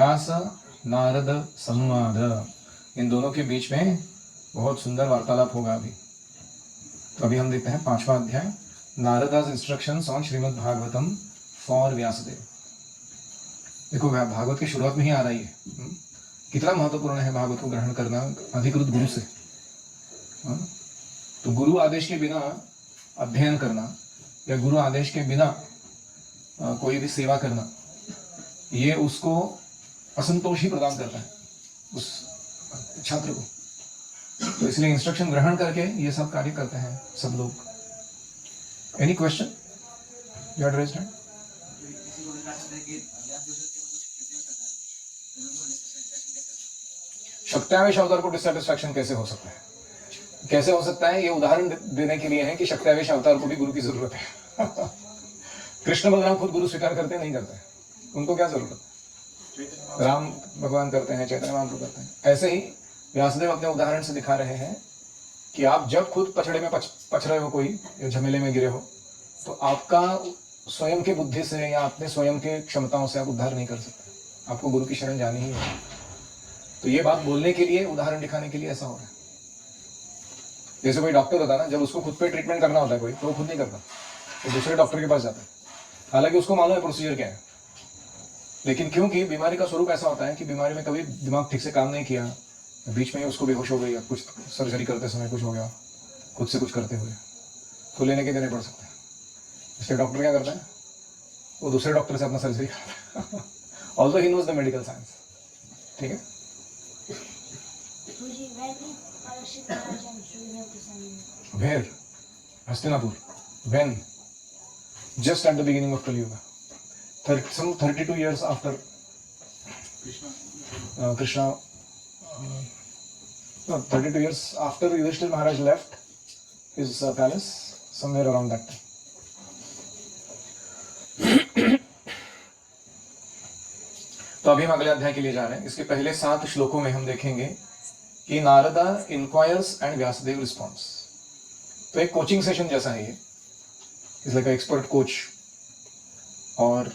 व्यास नारद संवाद, इन दोनों के बीच में बहुत सुंदर वार्तालाप होगा अभी। तो अभी हम देखते हैं 5वां अध्याय, Narada's instructions on Shrimad Bhagavatam for Vyasadeva. देखो भागवत की शुरुआत में ही आ रही है, कितना महत्वपूर्ण है भागवत को ग्रहण करना अधिकृत गुरु से। तो गुरु आदेश के बिना अध्ययन करना या गुरु आदेश के बिना कोई भी सेवा करना, ये उसको असंतोष ही प्रदान करता है उस छात्र को। तो इसलिए इंस्ट्रक्शन ग्रहण करके ये सब कार्य करते हैं सब लोग। Any question you had raised hand? Shaktyavesha avatar को डिससैटिस्फैक्शन कैसे हो सकता है? कैसे हो सकता है, ये उदाहरण देने के लिए है कि शक्त्यावेश अवतार को भी गुरु की जरूरत है। कृष्ण बलराम खुद गुरु स्वीकार करते नहीं करते, उनको क्या जरूरत है? राम भगवान करते हैं, चैतन्य महाप्रभु करते हैं। ऐसे ही व्यासदेव अपने उदाहरण से दिखा रहे हैं कि आप जब खुद पछड़े में पछ रहे हो, कोई झमेले में गिरे हो, तो आपका स्वयं के बुद्धि से या अपने स्वयं के क्षमताओं से आप उद्धार नहीं कर सकते, आपको गुरु की शरण जानी ही है। तो ये बात बोलने के लिए, उदाहरण दिखाने के लिए ऐसा हो रहा है। जैसे कोई डॉक्टर होता है ना, जब उसको खुद पे ट्रीटमेंट करना होता है कोई, तो वो खुद नहीं करता, तो दूसरे डॉक्टर के पास जाता है, हालांकि उसको मालूम है प्रोसीजर क्या है। लेकिन क्योंकि बीमारी का स्वरूप ऐसा होता है कि बीमारी में कभी दिमाग ठीक से काम नहीं किया, बीच में ही उसको बेहोश हो गई या कुछ सर्जरी करते समय कुछ हो गया, खुद से कुछ करते हुए, तो लेने के देने पड़ सकते हैं। इसलिए डॉक्टर क्या करता है, वो दूसरे डॉक्टर से अपना सर्जरी करता है। Also he knows the medical science. ठीक है, where? Hastinapur. When? Just at the beginning of Kaliyuga, some 32 years after Krishna, no, 32 years after Yudhishthir Maharaj left his palace, somewhere around that time. तो अभी हम अगले अध्याय के लिए जा रहे हैं। इसके पहले 7 श्लोकों में हम देखेंगे कि Narada inquires and Vyasadev responds. तो एक कोचिंग सेशन जैसा है ये, इज लाइक एक्सपर्ट कोच। और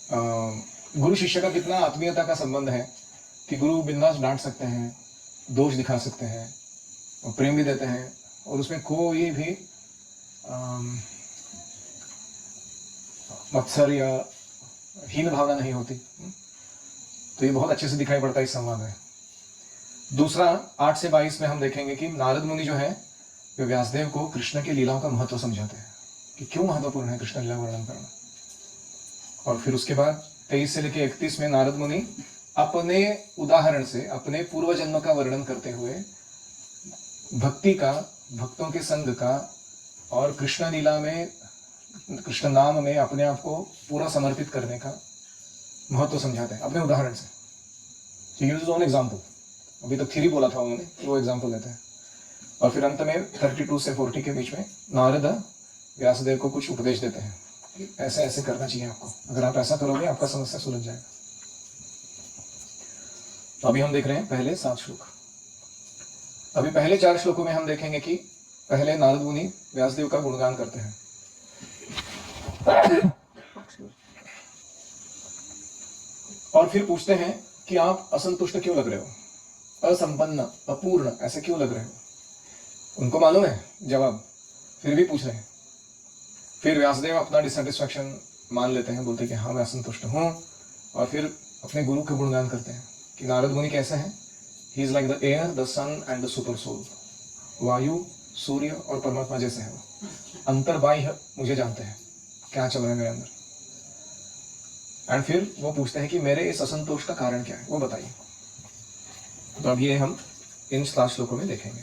गुरु शिष्य का कितना आत्मीयता का संबंध है कि गुरु बिंदास डांट सकते हैं, दोष दिखा सकते हैं और प्रेम भी देते हैं, और उसमें कोई भी मत्सर या हीन भावना नहीं होती। तो ये बहुत अच्छे से दिखाई पड़ता है इस संवाद में। दूसरा 8 से 22 में हम देखेंगे कि नारद मुनि जो है वे व्यासदेव को कृष्ण की लीलाओं का महत्व समझाते हैं कि क्यों महत्वपूर्ण है कृष्ण लीला वर्णन करना। और फिर उसके बाद 23 से लेकर 31 में नारद मुनि अपने उदाहरण से अपने पूर्व जन्म का वर्णन करते हुए भक्ति का, भक्तों के संग का और कृष्ण लीला में, कृष्ण नाम में अपने आप को पूरा समर्पित करने का महत्व समझाते हैं अपने उदाहरण से। Use own example. अभी तक थ्योरी बोला था उन्होंने, वो एग्जाम्पल देते हैं। और फिर अंत में 32 से 40 के बीच में नारद व्यासदेव को कुछ उपदेश देते हैं, ऐसे ऐसे करना चाहिए आपको, अगर आप ऐसा करोगे आपका समस्या सुलझ जाएगा। तो अभी हम देख रहे हैं पहले 7 श्लोक। अभी पहले 4 श्लोकों में हम देखेंगे कि पहले नारद मुनि व्यासदेव का गुणगान करते हैं और फिर पूछते हैं कि आप असंतुष्ट क्यों लग रहे हो, असंपन्न, अपूर्ण ऐसे क्यों लग रहे हो। उनको मालूम है जवाब, फिर भी पूछ रहे हैं। फिर व्यासदेव अपना डिससेटिस्फैक्शन मान लेते हैं, बोलते हैं कि हाँ मैं असंतुष्ट हूँ, और फिर अपने गुरु का गुणगान करते हैं कि नारद मुनि कैसे हैं। He is like the air, the sun and the super soul. वायु, सूर्य और परमात्मा जैसे हैं वो, अंतर बाह्य मुझे जानते हैं क्या चल रहा है मेरे अंदर। एंड फिर वो पूछते हैं कि मेरे इस असंतोष का कारण क्या है, वो बताइए। तो अब ये हम इन 7 श्लोकों में देखेंगे।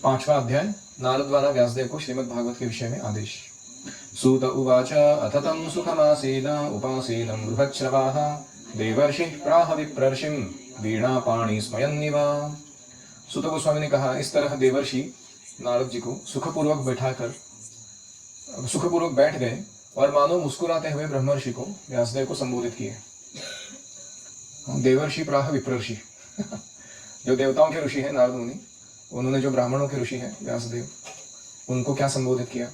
5वां अध्याय, नारद द्वारा व्यासदेव को श्रीमद् भागवत के विषय में आदेश। सूत उवाच अथ तं सुखमासीन उपासीनं बृहच्छ्रवाः देवर्षिः प्राह विप्रर्षिं वीणापाणि स्मयन्निव। सूत गोस्वामी ने कहा, इस तरह देवर्षि नारद जी को सुखपूर्वक बैठ गए और मानो मुस्कुराते हुए ब्रह्मर्षि को, व्यासदेव को संबोधित किए। देवर्षि प्राह विप्रर्षि, जो देवताओं के ऋषि है नारद मुनि, उन्होंने जो ब्राह्मणों के ऋषि हैं व्यासदेव, उनको क्या संबोधित किया।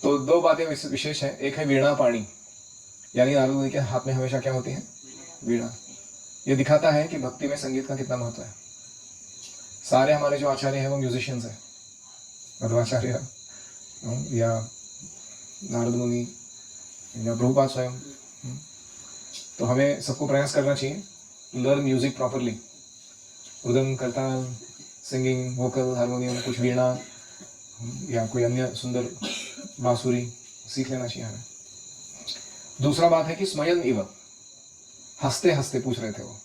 तो दो बातें विशेष हैं। एक है वीणा पाणी, यानी नारद मुनि के हाथ में हमेशा क्या होती है? वीणा। ये दिखाता है कि भक्ति में संगीत का कितना महत्व है। सारे हमारे जो आचार्य हैं वो म्यूजिशियंस हैं, मध्वाचार्य या नारद मुनि या प्रभुपाद स्वयं। तो हमें सबको प्रयास करना चाहिए लर्न म्यूजिक प्रॉपरली। मृदंग, करताल, सिंगिंग, वोकल, हारमोनियम, कुछ वीणा या कोई अन्य सुंदर बांसुरी सीख लेना चाहिए हमें। दूसरा बात है कि स्मयन इव, हंसते हंसते पूछ रहे थे वो,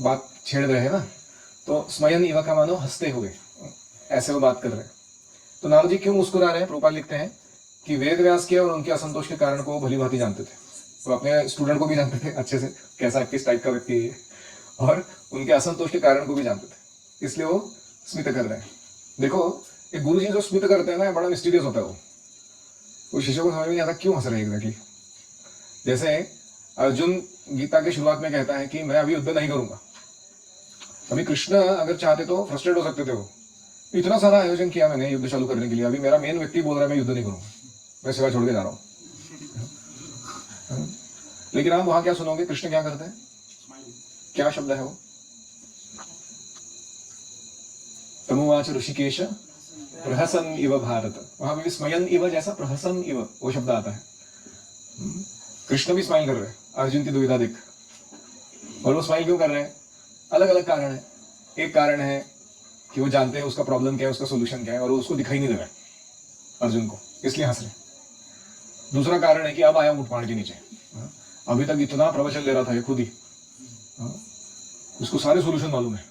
बात छेड़ रहे हैं ना, तो स्मयन इव का मानो हंसते हुए, ऐसे वो बात कर रहे हैं। तो नारद जी क्यों मुस्कुरा रहे हैं? प्रभुपाद लिखते हैं कि वेद व्यास के और उनके असंतोष के कारण को वो भली भांति जानते थे। वो अपने स्टूडेंट को भी जानते थे अच्छे से, कैसा किस टाइप का व्यक्ति है, और उनके असंतोष के कारण को भी जानते थे, इसलिए वो स्मित कर रहे हैं। देखो, एक गुरु जी जो स्मित करते हैं ना, बड़ा मिस्टीरियस होता है वो शिष्यों को समझ में नहीं आता क्यों हंस रहे हैं एग्जैक्टली। जैसे अर्जुन गीता के शुरुआत में कहता है कि मैं अभी युद्ध नहीं करूंगा। अभी कृष्ण अगर चाहते तो फ्रस्ट्रेट हो सकते थे, वो इतना सारा आयोजन किया मैंने युद्ध चालू करने के लिए, अभी मेरा मेन व्यक्ति बोल रहा है मैं युद्ध नहीं करूंगा, मैं सेवा छोड़ के जा रहा हूं। लेकिन आप वहां क्या सुनोगे? कृष्ण क्या करते हैं? क्या शब्द है वो? तमुवाच ऋषिकेश प्रहसन इव भारत। वहां पे भी स्मयन इव जैसा प्रहसन इव वो शब्द आता है। कृष्ण भी स्माइल कर रहे हैं अर्जुन की दुविधा देख। और वो स्माइल क्यों कर रहे हैं? अलग अलग कारण है। एक कारण है कि वो जानते हैं उसका प्रॉब्लम क्या है, उसका सोल्यूशन क्या है, और वो उसको दिखाई नहीं दे रहा है अर्जुन को, इसलिए हंस रहे। दूसरा कारण है कि अब आया ऊंट पहाड़ के नीचे, अभी तक इतना प्रवचन ले रहा था ये खुद ही, उसको सारे सोल्यूशन मालूम है,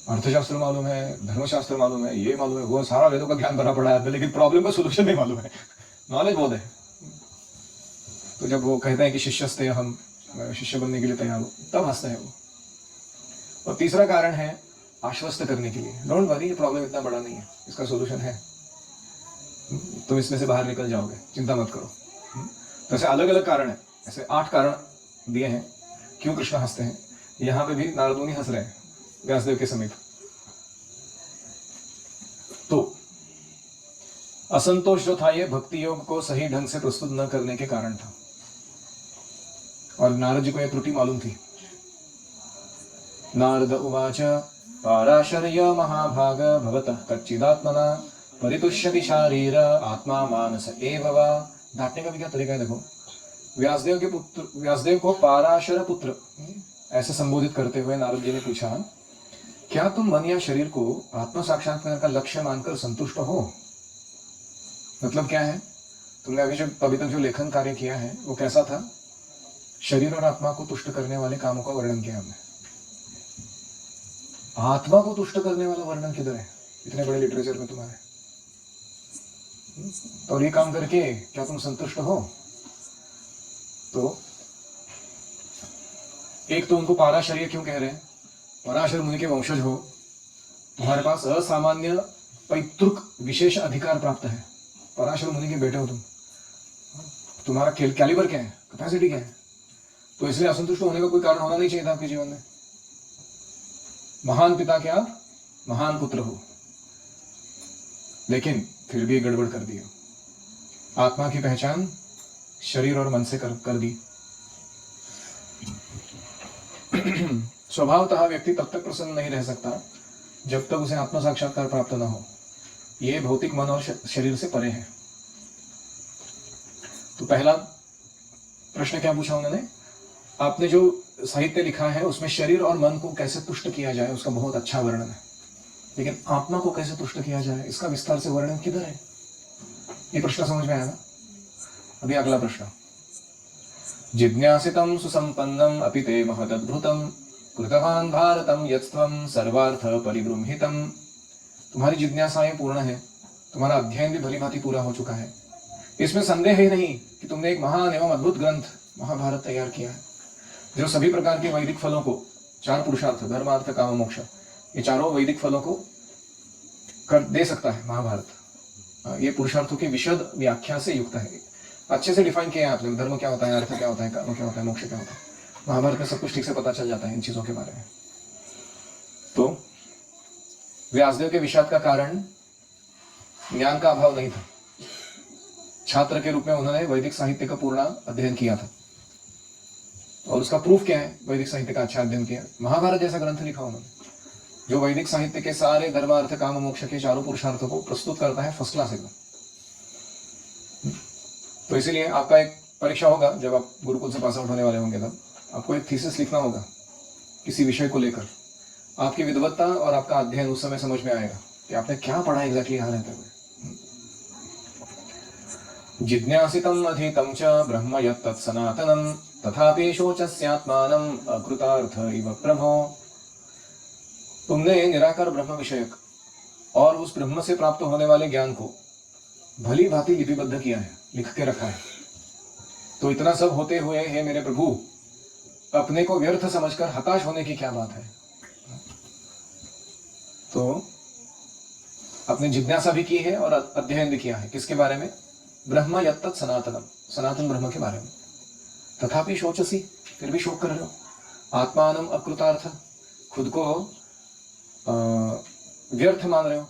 अर्थशास्त्र मालूम है, धर्मशास्त्र मालूम है, ये मालूम है, वो सारा वेदों का ज्ञान भरा पड़ा है, लेकिन प्रॉब्लम का सोल्यूशन नहीं मालूम है। नॉलेज बहुत है। तो जब वो कहते हैं कि शिष्यस्ते हम, शिष्य बनने के लिए तैयार हो, तब हंसते हैं वो। और तीसरा कारण है आश्वस्त करने के लिए, डोंट वरी, ये प्रॉब्लम इतना बड़ा नहीं है, इसका सोल्यूशन है, तुम इसमें से बाहर निकल जाओगे, चिंता मत करो। तो ऐसे अलग अलग कारण है, ऐसे 8 कारण दिए हैं क्यों कृष्ण हंसते हैं। यहाँ पे भी नारद मुनि हंस रहे हैं व्यासदेव के समीप। तो असंतोष जो था ये भक्ति योग को सही ढंग से प्रस्तुत न करने के कारण था, और नारद जी को यह त्रुटि मालूम थी। नारद उवाच पाराशर्य महाभाग भवतः कच्चिदात्मना परितुष्यति शारीर आत्मा मानस एव वा। डांटने का भी क्या तरीका है देखो। व्यासदेव को पाराशर पुत्र ऐसे संबोधित करते हुए नारद जी ने पूछा, क्या तुम मन या शरीर को आत्म साक्षात्कार का लक्ष्य मानकर संतुष्ट हो? मतलब क्या है? तुमने अभी तक जो लेखन कार्य किया है वो कैसा था? शरीर और आत्मा को तुष्ट करने वाले कामों का वर्णन किया हमने। आत्मा को तुष्ट करने वाला वर्णन किधर है इतने बड़े लिटरेचर में तुम्हारे? तो ये काम करके क्या तुम संतुष्ट हो? तो एक तो उनको पाराशर्य क्यों कह रहे हैं? पराशर मुनि के वंशज हो, तुम्हारे पास असामान्य पैतृक विशेष अधिकार प्राप्त है, पराशर मुनि के बेटे हो तुम, तुम्हारा कैलिबर क्या है, कैपेसिटी क्या है, तो इसलिए असंतुष्ट होने का कोई कारण होना नहीं चाहिए था आपके जीवन में। महान पिता के आप महान पुत्र हो, लेकिन फिर भी गड़बड़ कर दी। आत्मा की पहचान शरीर और मन से कर दी। स्वभावतः व्यक्ति तब तक प्रसन्न नहीं रह सकता जब तक उसे आत्म साक्षात्कार प्राप्त न हो। यह भौतिक मन और शरीर से परे है। तो पहला प्रश्न क्या पूछा उन्होंने? आपने जो साहित्य लिखा है उसमें शरीर और मन को कैसे तुष्ट किया जाए उसका बहुत अच्छा वर्णन है, लेकिन आत्मा को कैसे तुष्ट किया जाए इसका विस्तार से वर्णन किधर है? ये प्रश्न समझ में आया ना? अभी अगला प्रश्न। जिज्ञासितं सुसंपन्नम अपि ते महदद्भुतम कृतवान भारतम यत्स्त्वं सर्वार्थ परिबृंहितम। तुम्हारी जिज्ञासाएं पूर्ण है, तुम्हारा अध्ययन भी भली भांति पूरा हो चुका है, इसमें संदेह ही नहीं कि तुमने एक महान एवं अद्भुत ग्रंथ महाभारत तैयार किया है, जो सभी प्रकार के वैदिक फलों को, 4 पुरुषार्थ धर्म अर्थ काम मोक्ष, ये चारों वैदिक फलों को कर दे सकता है। महाभारत ये पुरुषार्थों की विशद व्याख्या से युक्त है, अच्छे से डिफाइन किया है आपने, धर्म क्या होता है, अर्थ क्या होता है, काम क्या होता है, मोक्ष क्या होता है। महाभारत में सब कुछ ठीक से पता चल जाता है इन चीजों के बारे में। तो व्यासदेव के विषाद का कारण ज्ञान का अभाव नहीं था, छात्र के रूप में उन्होंने वैदिक साहित्य का पूर्ण अध्ययन किया था, और उसका प्रूफ क्या है? वैदिक साहित्य का अच्छा अध्ययन किया, महाभारत जैसा ग्रंथ लिखा उन्होंने, जो वैदिक साहित्य के सारे धर्म अर्थ काम मोक्ष के चारों पुरुषार्थों को प्रस्तुत करता है फर्स्ट क्लास एकदम। तो इसीलिए आपका एक परीक्षा होगा, जब आप गुरुकुल से पास आउट होने वाले होंगे, तब आपको एक थीसिस लिखना होगा किसी विषय को लेकर। आपकी विद्वत्ता और आपका अध्ययन उस समय समझ में आएगा कि आपने क्या पढ़ा एग्जैक्टली यहाँ रहते हुए। जिज्ञासितम अधितम च ब्रह्म यत्तत् सनातनम तथापि शोचस्यात्मानम अकृतार्थ इव प्रभो। तुमने निराकार ब्रह्म विषयक और उस ब्रह्म से प्राप्त होने वाले ज्ञान को भली भांति लिपिबद्ध किया है, लिख के रखा है। तो इतना सब होते हुए हे मेरे प्रभु, अपने को व्यर्थ समझकर हताश होने की क्या बात है? तो अपने जिज्ञासा भी की है और अध्ययन भी किया है, किसके बारे में? ब्रह्म यत्तत् सनातनम, सनातन ब्रह्म के बारे में। तथापि शोचसी, फिर भी शोक कर रहे हो। आत्मानम अकृतार्थ, खुद को व्यर्थ मान रहे हो,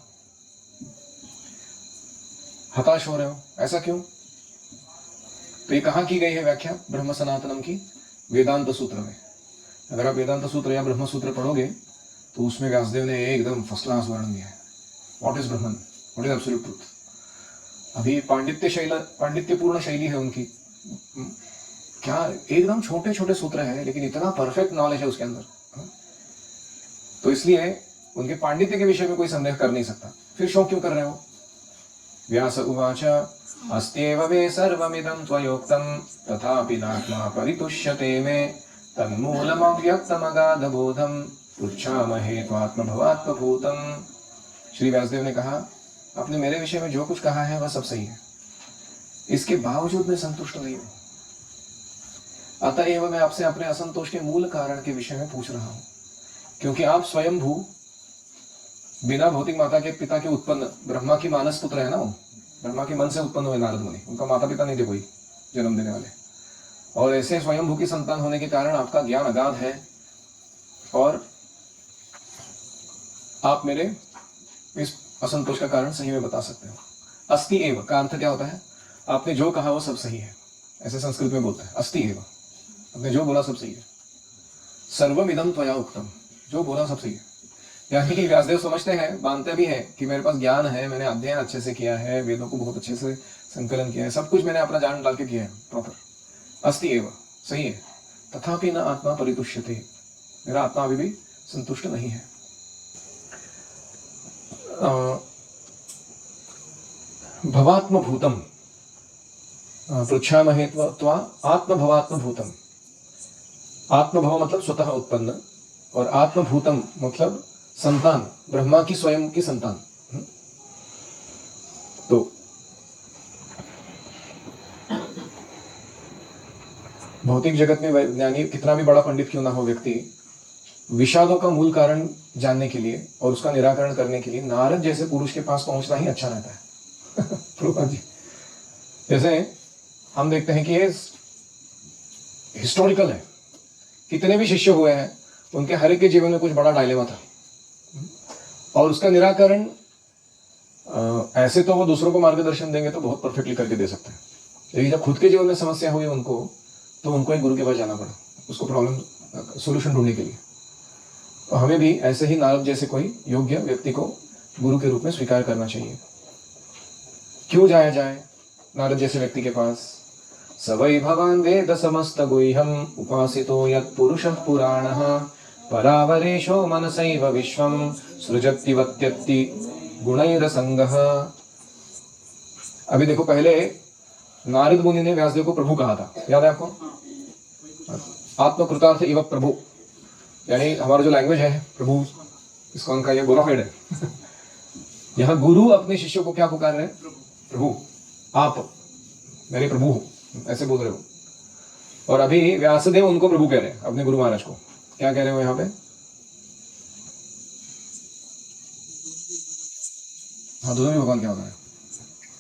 हताश हो रहे हो, ऐसा क्यों? तो ये कहाँ की गई है व्याख्या ब्रह्म सनातनम की? वेदांत सूत्र में। अगर आप वेदांत सूत्र या ब्रह्म सूत्र पढ़ोगे तो उसमें व्यासदेव ने एकदम फर्स्ट क्लास वर्णन दिया है। What is Brahman, what is absolute truth. अभी पांडित्यपूर्ण शैली है उनकी, क्या एकदम छोटे छोटे सूत्र हैं, लेकिन इतना परफेक्ट नॉलेज है उसके अंदर। तो इसलिए उनके पांडित्य के विषय में कोई संदेह कर नहीं सकता। फिर शोक क्यों कर रहे हो? व्यास उवाच अस्त्येव मे सर्वमिदं त्वयोक्तं तथापि नात्मा परितुष्यते मे तन्मूलमव्यक्तमगाधबोधं पृच्छामहे त्वात्मभवात्मभूतम्। श्री व्यासदेव ने कहा, आपने मेरे विषय में जो कुछ कहा है वह सब सही है, इसके बावजूद मैं संतुष्ट नहीं हूं। अतएव मैं आपसे अपने असंतोष के मूल कारण के विषय में पूछ रहा हूं, क्योंकि आप स्वयंभू बिना भौतिक माता के पिता के उत्पन्न ब्रह्मा की मानस पुत्र है ना। वो ब्रह्मा के मन से उत्पन्न हुए नारद मुनि, उनका माता पिता नहीं थे कोई जन्म देने वाले। और ऐसे स्वयंभू की संतान होने के कारण आपका ज्ञान अगाध है, और आप मेरे इस असंतोष का कारण सही में बता सकते हो। अस्ति एव का अर्थ क्या होता है? आपने जो कहा वो सब सही है, ऐसे संस्कृत में बोलता है। अस्ति एव, आपने जो बोला सब सही है। सर्वमिदं त्वया उक्तम, जो बोला सब सही है। यानी कि व्यासदेव समझते हैं, मानते भी हैं कि मेरे पास ज्ञान है, मैंने अध्ययन अच्छे से किया है, वेदों को बहुत अच्छे से संकलन किया है, सब कुछ मैंने अपना जान डाल के किया है प्रॉपर। अस्ति एव, सही है। तथापि न आत्मा परितुष्यते, मेरा आत्मा अभी भी संतुष्ट नहीं है। भवात्मभूतम पृच्छामहे त्वा आत्मभवात्मभूतम। आत्मभव मतलब स्वतः उत्पन्न, और आत्मभूतम मतलब संतान, ब्रह्मा की स्वयं की संतान। तो भौतिक जगत में वैज्ञानिक कितना भी बड़ा पंडित क्यों ना हो व्यक्ति, विषादों का मूल कारण जानने के लिए और उसका निराकरण करने के लिए नारद जैसे पुरुष के पास पहुंचना ही अच्छा रहता है। प्रभुपाद जी, जैसे हम देखते हैं कि ये हिस्टोरिकल है, कितने भी शिष्य हुए हैं उनके हर एक के जीवन में कुछ बड़ा डायलेमा था, और उसका निराकरण ऐसे तो वो दूसरों को मार्गदर्शन देंगे तो बहुत परफेक्टली करके दे सकते हैं, लेकिन जब खुद के जीवन में समस्या हुई उनको, तो उनको एक गुरु के पास जाना पड़ा उसको प्रॉब्लम सोल्यूशन ढूंढने के लिए। तो हमें भी ऐसे ही नारद जैसे कोई योग्य व्यक्ति को गुरु के रूप में स्वीकार करना चाहिए। क्यों जाया जाए नारद जैसे व्यक्ति के पास? सवै भवान वेद समस्त गुह्यम उपासितो यत् पुरुषः पुराणः परावरेशो मनसैव विश्वं सृजत्तिवत्यत्ति गुणैरसंगः। अभी देखो, पहले नारद मुनि ने व्यासदेव को प्रभु कहा था, याद है आपको? आत्मकृतार्थ इव प्रभु, यानी हमारा जो लैंग्वेज है प्रभु, इसका उनका ये बोनाफाइड है। यहाँ गुरु अपने शिष्यों को क्या पुकार रहे हैं? प्रभु, आप मेरे प्रभु हो, ऐसे बोल रहे हो। और अभी व्यासदेव उनको प्रभु कह रहे हैं, अपने गुरु महाराज को। क्या कह रहे हो यहाँ पे? हाँ, दोनों भी भगवान क्या होता है।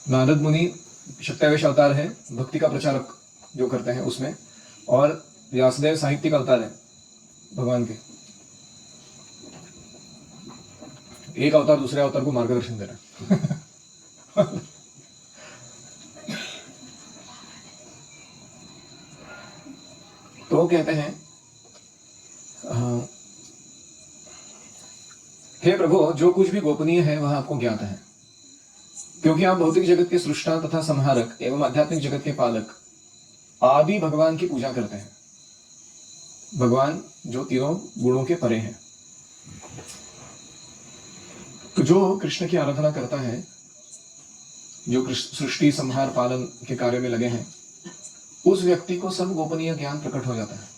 नारद मुनि शक्तिवेश अवतार है, भक्ति का प्रचारक जो करते हैं उसमें, और व्यासदेव साहित्यिक अवतार है भगवान के। एक अवतार दूसरे अवतार को मार्गदर्शन दे रहा है। वो कहते हैं हे प्रभु, जो कुछ भी गोपनीय है वह आपको ज्ञात है, क्योंकि आप भौतिक जगत के सृष्टा तथा संहारक एवं आध्यात्मिक जगत के पालक आदि भगवान की पूजा करते हैं, भगवान जो तीनों गुणों के परे हैं। तो जो कृष्ण की आराधना करता है, जो सृष्टि संहार पालन के कार्य में लगे हैं, उस व्यक्ति को सब गोपनीय ज्ञान प्रकट हो जाता है,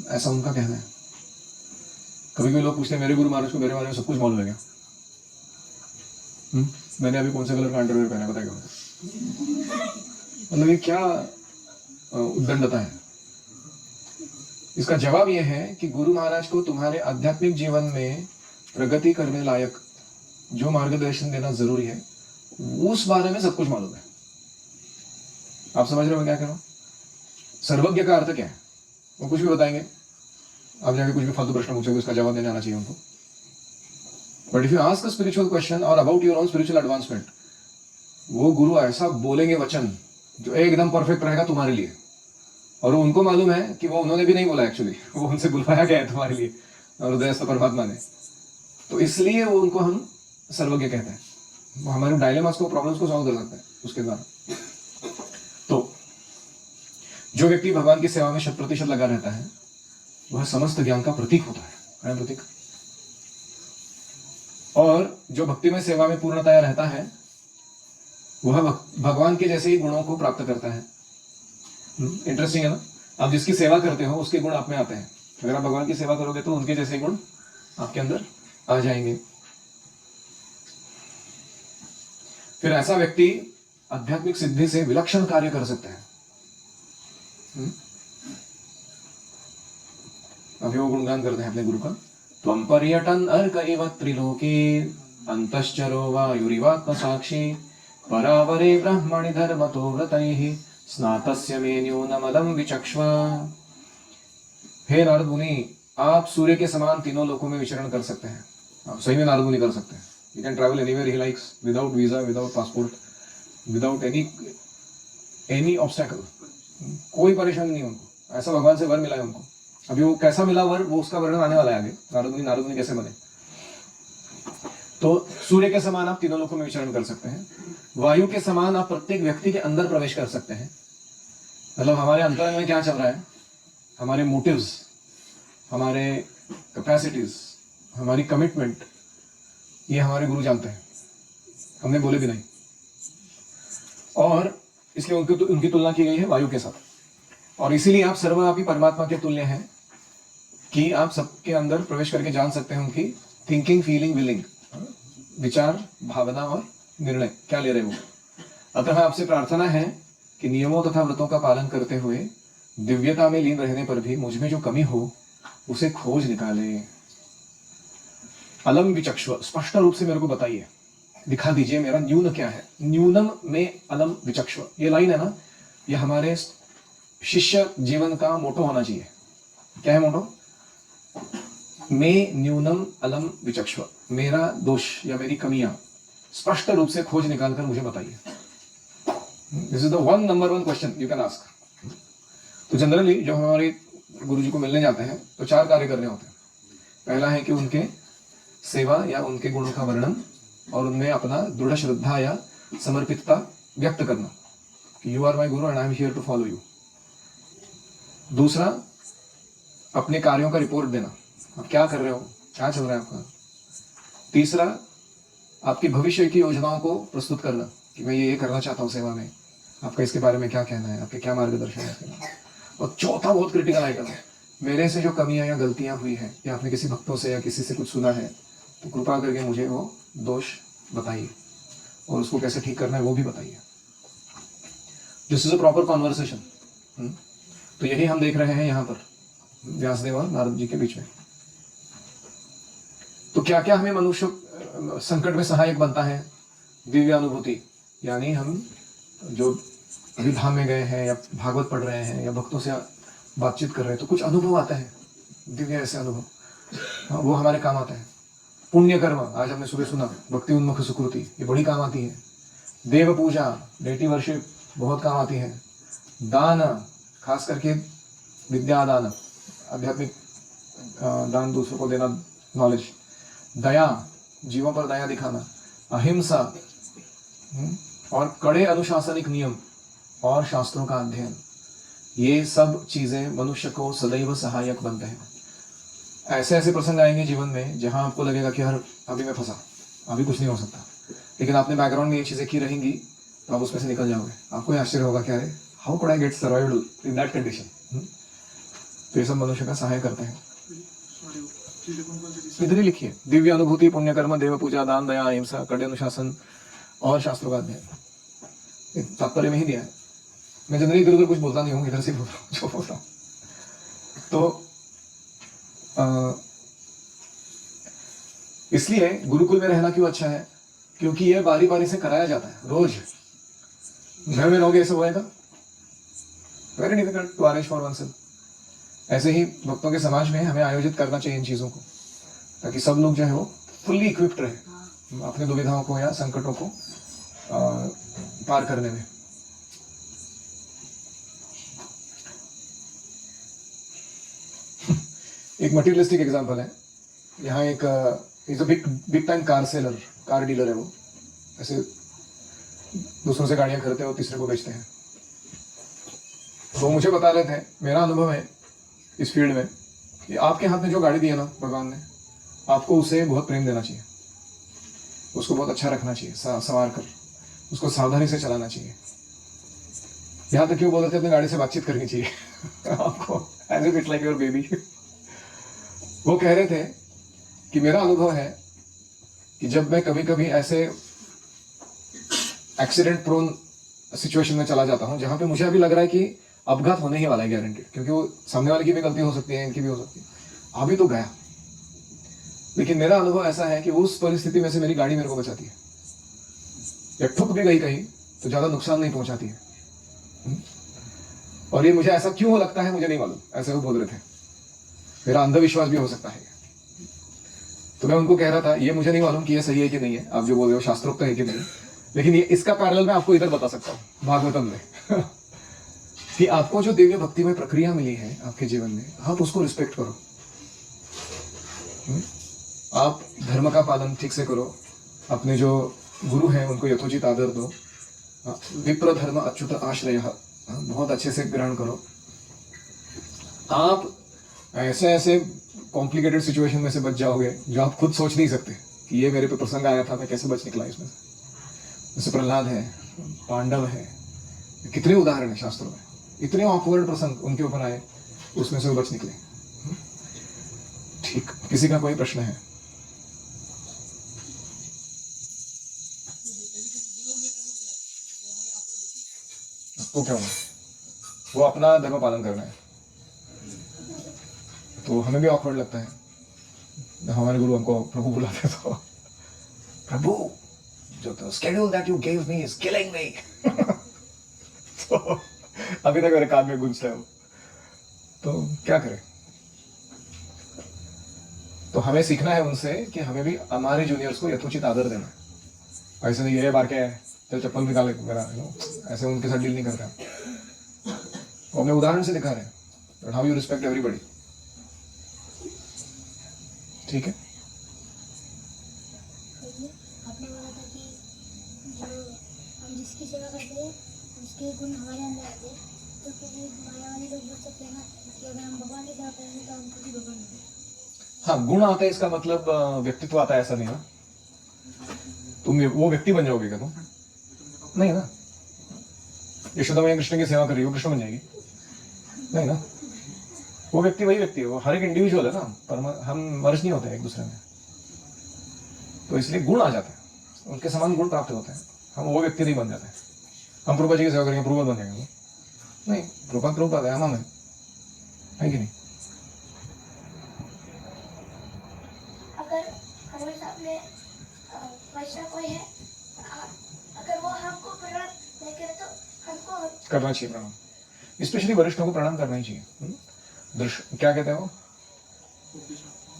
ऐसा उनका कहना है। कभी कभी लोग पूछते हैं मेरे गुरु महाराज को मेरे बारे में सब कुछ मालूम है क्या? मैंने अभी कौन से कलर का अंडरवेयर पहना बताएगा? मतलब ये क्या उद्दंडता है? इसका जवाब यह है कि गुरु महाराज को तुम्हारे आध्यात्मिक जीवन में प्रगति करने लायक जो मार्गदर्शन देना जरूरी है, उस बारे में सब कुछ मालूम है। आप समझ रहे हो मैं क्या कह रहा हूं? सर्वज्ञ का अर्थ क्या है? वो कुछ भी बताएंगे, आप जाके कुछ भी फालतू प्रश्न पूछोगे, उसका जवाब देने आना चाहिए उनको। But if you ask a spiritual question और about your own spiritual advancement, वो गुरु ऐसा बोलेंगे वचन जो एकदम परफेक्ट रहेगा तुम्हारे लिए, और वो उनको मालूम है कि वो उन्होंने भी नहीं बोला, एक्चुअली वो उनसे बुलवाया गया है तुम्हारे लिए, और हृदयस्थ परमात्मा ने। तो इसलिए वो उनको हम सर्वज्ञ कहते हैं। वो हमारे डायलेमास को, प्रॉब्लम्स को सॉल्व कर सकते हैं उसके द्वारा। तो जो व्यक्ति भगवान की सेवा में 100% लगा रहता है, वह समस्त ज्ञान का प्रतीक होता है, प्रतीक। और जो भक्ति में सेवा में पूर्णतया रहता है, वह भगवान के जैसे ही गुणों को प्राप्त करता है। इंटरेस्टिंग है ना? आप जिसकी सेवा करते हो उसके गुण आप में आते हैं। अगर आप भगवान की सेवा करोगे तो उनके जैसे गुण आपके अंदर आ जाएंगे। फिर ऐसा व्यक्ति आध्यात्मिक सिद्धि से विलक्षण कार्य कर सकता है। अभी वो गुणगान करते हैं अपने गुरु का। त्वं पर्यटन अर्क इव त्रिलोके अंतश्चरो वायुरिवात्म साक्षी परावरे ब्रह्मणि धर्मतो व्रतैः स्नातस्य मे न्यूनमलं विचक्ष्व। हे नारद मुनि, आप सूर्य के समान तीनों लोकों में विचरण कर सकते हैं। आप सही में नारद मुनि कर सकते हैं। You can travel anywhere he likes, without visa, without passport, without any obstacle. कोई परेशानी नहीं उनको, ऐसा भगवान से वर मिला है उनको। अभी वो कैसा मिला वर, वो उसका वर्णन आने वाला है आगे। नारद मुनि कैसे बने। तो सूर्य के समान आप तीनों लोकों में विचरण कर सकते हैं। वायु के समान आप प्रत्येक व्यक्ति के अंदर प्रवेश कर सकते हैं। मतलब हमारे अंतरंग में क्या चल रहा है, हमारे मोटिव्स, हमारे कैपेसिटीज, हमारी कमिटमेंट, ये हमारे गुरु जानते हैं, हमने बोले भी नहीं। और इसलिए उनकी तुलना की गई है वायु के साथ। और इसीलिए आप सर्वव्यापी परमात्मा के तुल्य हैं कि आप सबके अंदर प्रवेश करके जान सकते हैं उनकी थिंकिंग, फीलिंग, विलिंग, विचार, भावना और निर्णय क्या ले रहे हो। अतः आपसे प्रार्थना है कि नियमों तथा व्रतों का पालन करते हुए दिव्यता में लीन रहने पर भी मुझ में जो कमी हो उसे खोज निकाले। अलम विचक्ष्व, स्पष्ट रूप से मेरे को बताइए, दिखा दीजिए मेरा न्यून क्या है। न्यूनम में अलम विचक्ष्व, ये लाइन है ना, ये हमारे शिष्य जीवन का मोटो होना चाहिए। क्या है मोटो? मैं न्यूनम अलम विचक्ष्व, मेरा दोष या मेरी कमियां स्पष्ट रूप से खोज निकालकर मुझे बताइए। This is the number one question you can ask. तो जनरली जब हमारे गुरु जी को मिलने जाते हैं तो 4 कार्य करने होते हैं। पहला है कि उनके सेवा या उनके गुणों का वर्णन और उनमें अपना दृढ़ श्रद्धा या समर्पितता व्यक्त करना कि you are my guru and I am here to follow you. दूसरा, अपने कार्यों का रिपोर्ट देना, आप क्या कर रहे हो, क्या चल रहा है आपका। तीसरा, आपकी भविष्य की योजनाओं को प्रस्तुत करना कि मैं ये करना चाहता हूँ सेवा में, आपका इसके बारे में क्या कहना है, आपके क्या मार्गदर्शन है इसके बारे। और चौथा बहुत क्रिटिकल आइटम है, मेरे से जो कमियां या गलतियां हुई है या आपने किसी भक्तों से या किसी से कुछ सुना है तो कृपा करके मुझे वो दोष बताइए और उसको कैसे ठीक करना है वो भी बताइए। This is a proper conversation. तो यही हम देख रहे हैं यहाँ पर व्यासदेव और नारद जी के बीच में। तो क्या क्या हमें मनुष्य संकट में सहायक बनता है? दिव्य अनुभूति, यानी हम जो अभी धाम में गए हैं या भागवत पढ़ रहे हैं या भक्तों से बातचीत कर रहे हैं तो कुछ अनुभव आता है, दिव्य ऐसे अनुभव, वो हमारे काम आता है। पुण्य कर्म, आज हमने सुबह सुना, भक्ति उन्मुख सुकृति, ये बड़ी काम आती है। देव पूजा, डेटी वर्शिप बहुत काम आती है। दान, खास करके विद्यादान, आध्यात्मिक दान, दूसरों को देना, नॉलेज, दया, जीवों पर दया दिखाना, अहिंसा, और कड़े अनुशासनिक नियम और शास्त्रों का अध्ययन, ये सब चीजें मनुष्य को सदैव सहायक बनते हैं। ऐसे ऐसे प्रसंग आएंगे जीवन में जहां आपको लगेगा कि यार अभी मैं फंसा, अभी कुछ नहीं हो सकता, लेकिन आपने बैकग्राउंड में ये चीजें की रहेंगी तो आप उसमें से निकल जाओगे। आपको ये आश्चर्य होगा, क्या है, how could I get survival in that condition. तो ये सब मनुष्य का सहाय करते हैं। इधर ही लिखिए, दिव्य अनुभूति, पुण्य कर्म, देव पूजा, दान, दया, अहिंसा, कड़े अनुशासन और शास्त्रों का अध्ययन, तात्पर्य में ही दिया है। मैं जनरली इधर उधर कुछ बोलता नहीं हूँ, इधर से बोल रहा हूँ जो बोल रहा हूँ। तो इसलिए गुरुकुल में रहना क्यों अच्छा है, क्योंकि यह बारी बारी से कराया जाता है। रोज घर में रहोगे ऐसे होएगा, very difficult to arrange for oneself. ऐसे ही भक्तों के समाज में हमें आयोजित करना चाहिए इन चीजों को, ताकि सब लोग जो है वो फुल्ली इक्विप्ड रहे अपने दुविधाओं को या संकटों को पार करने में। एक मटीरियलिस्टिक एग्जांपल है, यहाँ एक is a big time car seller, car dealer है वो, ऐसे दूसरों से गाड़ियां खरीदते हैं और तीसरे को बेचते हैं। वो मुझे बता रहे थे, मेरा अनुभव है इस फील्ड में कि आपके हाथ में जो गाड़ी दी है ना भगवान ने, आपको उसे बहुत प्रेम देना चाहिए, उसको बहुत अच्छा रखना चाहिए, संवार कर उसको सावधानी से चलाना चाहिए। यहाँ तक क्यों बोल रहे थे, अपनी गाड़ी से बातचीत करनी चाहिए आपको, as if it's like your baby. वो कह रहे थे कि मेरा अनुभव है कि जब मैं कभी कभी ऐसे एक्सीडेंट प्रोन सिचुएशन में चला जाता हूं जहां पे मुझे अभी लग रहा है कि अपघात होने ही वाला है गारंटेड, क्योंकि वो सामने वाले की भी गलती हो सकती है, इनकी भी हो सकती है, अभी तो गया। लेकिन मेरा अनुभव ऐसा है कि उस परिस्थिति में से मेरी गाड़ी मेरे को बचाती है, या ठुक भी गई कहीं तो ज्यादा नुकसान नहीं पहुंचाती है। और ये मुझे ऐसा क्यों लगता है मुझे नहीं मालूम, ऐसे वो बोल रहे थे, मेरा अंधविश्वास भी हो सकता है। तो मैं उनको कह रहा था, ये मुझे नहीं मालूम कि ये सही है कि नहीं है, आप जो बोल रहे हो शास्त्रोक्त है कि नहीं, लेकिन ये इसका पैरेलल मैं आपको इधर बता सकता हूँ भागवतम में कि आपको जो दिव्य भक्ति में प्रक्रिया मिली है आपके जीवन में, आप उसको रिस्पेक्ट करो, आप धर्म का पालन ठीक से करो, अपने जो गुरु हैं उनको यथोचित आदर दो, विप्र धर्म अच्युत आश्रय बहुत अच्छे से ग्रहण करो। आप ऐसे ऐसे कॉम्प्लिकेटेड सिचुएशन में से बच जाओगे जो आप खुद सोच नहीं सकते कि ये मेरे पे प्रसंग आया था, मैं कैसे बच निकला इसमें से। जैसे प्रहलाद है, पांडव है, कितने उदाहरण है शास्त्रों में, इतने ऑकवर्ड प्रसंग उनके ऊपर आए, उसमें से वो बच निकले। ठीक, किसी का कोई प्रश्न है? तो क्या हुआ, वो अपना धर्म पालन करना है, तो हमें भी ऑकवर्ड लगता है। हमारे गुरु हमको प्रभु बुलाते तो, प्रभु जो तो schedule that you gave me is killing मी। तो अभी तक मेरे कान में गूंजता है वो, तो क्या करें। तो हमें सीखना है उनसे कि हमें भी हमारे जूनियर्स को यथोचित आदर देना है। ऐसे नहीं ये बार क्या है चल चप्पल निकाले मेरा, ऐसे उनके साथ डील नहीं करता। वो हमें उदाहरण से दिखा रहे हैं हाउ यू रिस्पेक्ट एवरीबॉडी। ठीक है, आपने बोला था कि जो हम जिसकी सेवा करते हैं उसके गुण हमारे अंदर आते हैं, तो फिर माया वाले लोग बोल सकते हैं ना कि अगर हम भगवान की सेवा करेंगे तो हमको भी भगवान मिलेगा। हाँ, गुण आता है इसका मतलब व्यक्तित्व आता है ऐसा नहीं ना, तुम वो व्यक्ति बन जाओगे क्या तुम? नहीं ना। यशोदा मैया कृष्ण की सेवा कर रही हो, कृष्ण बन जाएगी? नहीं ना। वो व्यक्ति वही व्यक्ति है, वो हर एक इंडिविजुअल है ना, पर हम मर्ज नहीं होते एक दूसरे में, तो इसलिए गुण आ जाते हैं, उनके समान गुण प्राप्त होते हैं। हम वो व्यक्ति नहीं बन जाते। हम प्रभुपाद जी की सेवा करेंगे प्रभुपाद बन जाएंगे? नहीं, प्रभुपाद है, हम है कि नहीं? अगर हमारे सामने वैसा कोई है, अगर वो हमको प्रणाम नहीं करे तो हमको करना चाहिए प्रणाम, स्पेशली वरिष्ठों को प्रणाम करना ही चाहिए। क्या कहते हैं वो,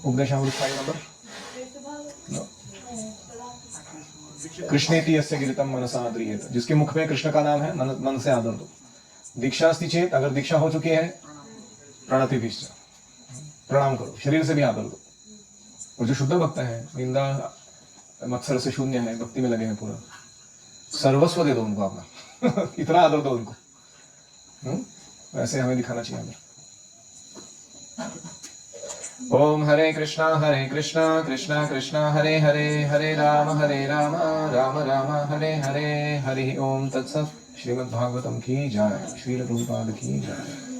उपदेशामृत फाइल नंबर कृष्णेति यस्य गिरितम मनसा आद्रियेत, जिसके मुख में कृष्ण का नाम है मन से आदर दो। दीक्षा अस्ति चेत, अगर दीक्षा हो चुकी है प्रणति भी प्रणाम करो, शरीर से भी आदर दो। और जो शुद्ध भक्त है, निंदा मत्सर से शून्य है, भक्ति में लगे हैं पूरा, सर्वस्व दे दो उनको अपना इतना आदर दो उनको। वैसे हमें दिखाना चाहिए हमें। ओम हरे कृष्णा कृष्णा कृष्णा हरे हरे, हरे राम राम राम हरे हरे। हरि ओम तत्सत्। श्रीमद्भागवतम की जय। श्रील प्रभुपाद की जय।